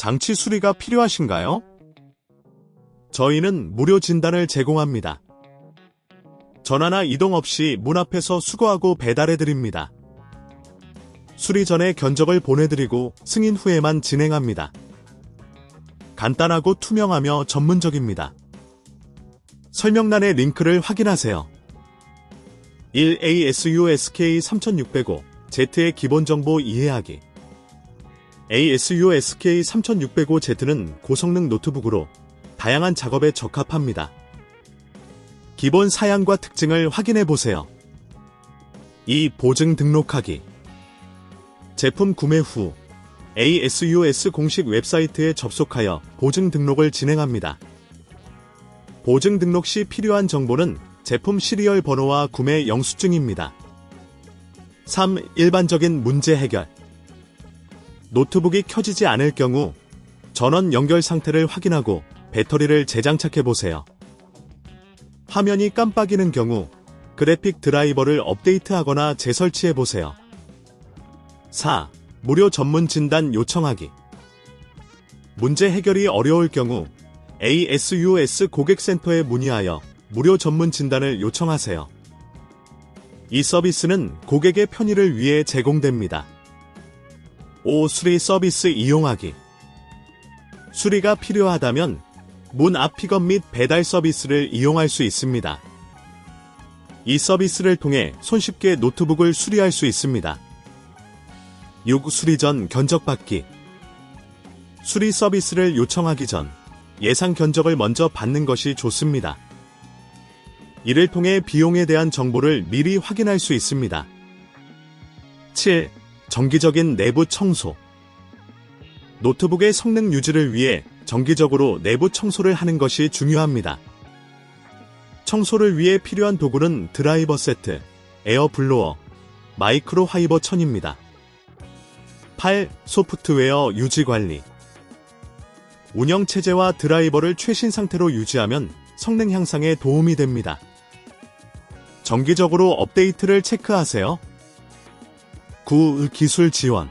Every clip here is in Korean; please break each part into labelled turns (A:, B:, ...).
A: 장치 수리가 필요하신가요? 저희는 무료 진단을 제공합니다. 전화나 이동 없이 문 앞에서 수거하고 배달해드립니다. 수리 전에 견적을 보내드리고 승인 후에만 진행합니다. 간단하고 투명하며 전문적입니다. 설명란의 링크를 확인하세요. 1ASUS K3605Z의 기본정보 이해하기. ASUS K3605Z는 고성능 노트북으로 다양한 작업에 적합합니다. 기본 사양과 특징을 확인해보세요. 2. 보증 등록하기. 제품 구매 후 ASUS 공식 웹사이트에 접속하여 보증 등록을 진행합니다. 보증 등록 시 필요한 정보는 제품 시리얼 번호와 구매 영수증입니다. 3. 일반적인 문제 해결. 노트북이 켜지지 않을 경우 전원 연결 상태를 확인하고 배터리를 재장착해보세요. 화면이 깜빡이는 경우 그래픽 드라이버를 업데이트하거나 재설치해보세요. 4. 무료 전문 진단 요청하기. 문제 해결이 어려울 경우 ASUS 고객센터에 문의하여 무료 전문 진단을 요청하세요. 이 서비스는 고객의 편의를 위해 제공됩니다. 5. 수리 서비스 이용하기. 수리가 필요하다면 문 앞 픽업 및 배달 서비스를 이용할 수 있습니다. 이 서비스를 통해 손쉽게 노트북을 수리할 수 있습니다. 6. 수리 전 견적받기. 수리 서비스를 요청하기 전 예상 견적을 먼저 받는 것이 좋습니다. 이를 통해 비용에 대한 정보를 미리 확인할 수 있습니다. 7. 정기적인 내부 청소. 노트북의 성능 유지를 위해 정기적으로 내부 청소를 하는 것이 중요합니다. 청소를 위해 필요한 도구는 드라이버 세트, 에어 블로어, 마이크로 화이버 천입니다. 8. 소프트웨어 유지 관리. 운영체제와 드라이버를 최신 상태로 유지하면 성능 향상에 도움이 됩니다. 정기적으로 업데이트를 체크하세요. 9. 기술 지원.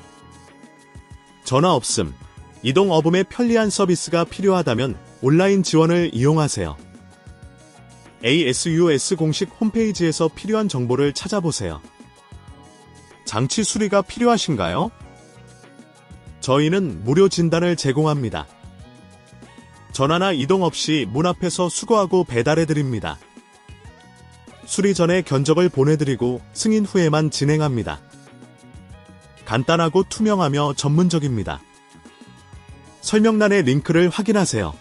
A: 전화 없음, 이동 어음의 편리한 서비스가 필요하다면 온라인 지원을 이용하세요. ASUS 공식 홈페이지에서 필요한 정보를 찾아보세요. 장치 수리가 필요하신가요? 저희는 무료 진단을 제공합니다. 전화나 이동 없이 문 앞에서 수거하고 배달해드립니다. 수리 전에 견적을 보내드리고 승인 후에만 진행합니다. 간단하고 투명하며 전문적입니다. 설명란의 링크를 확인하세요.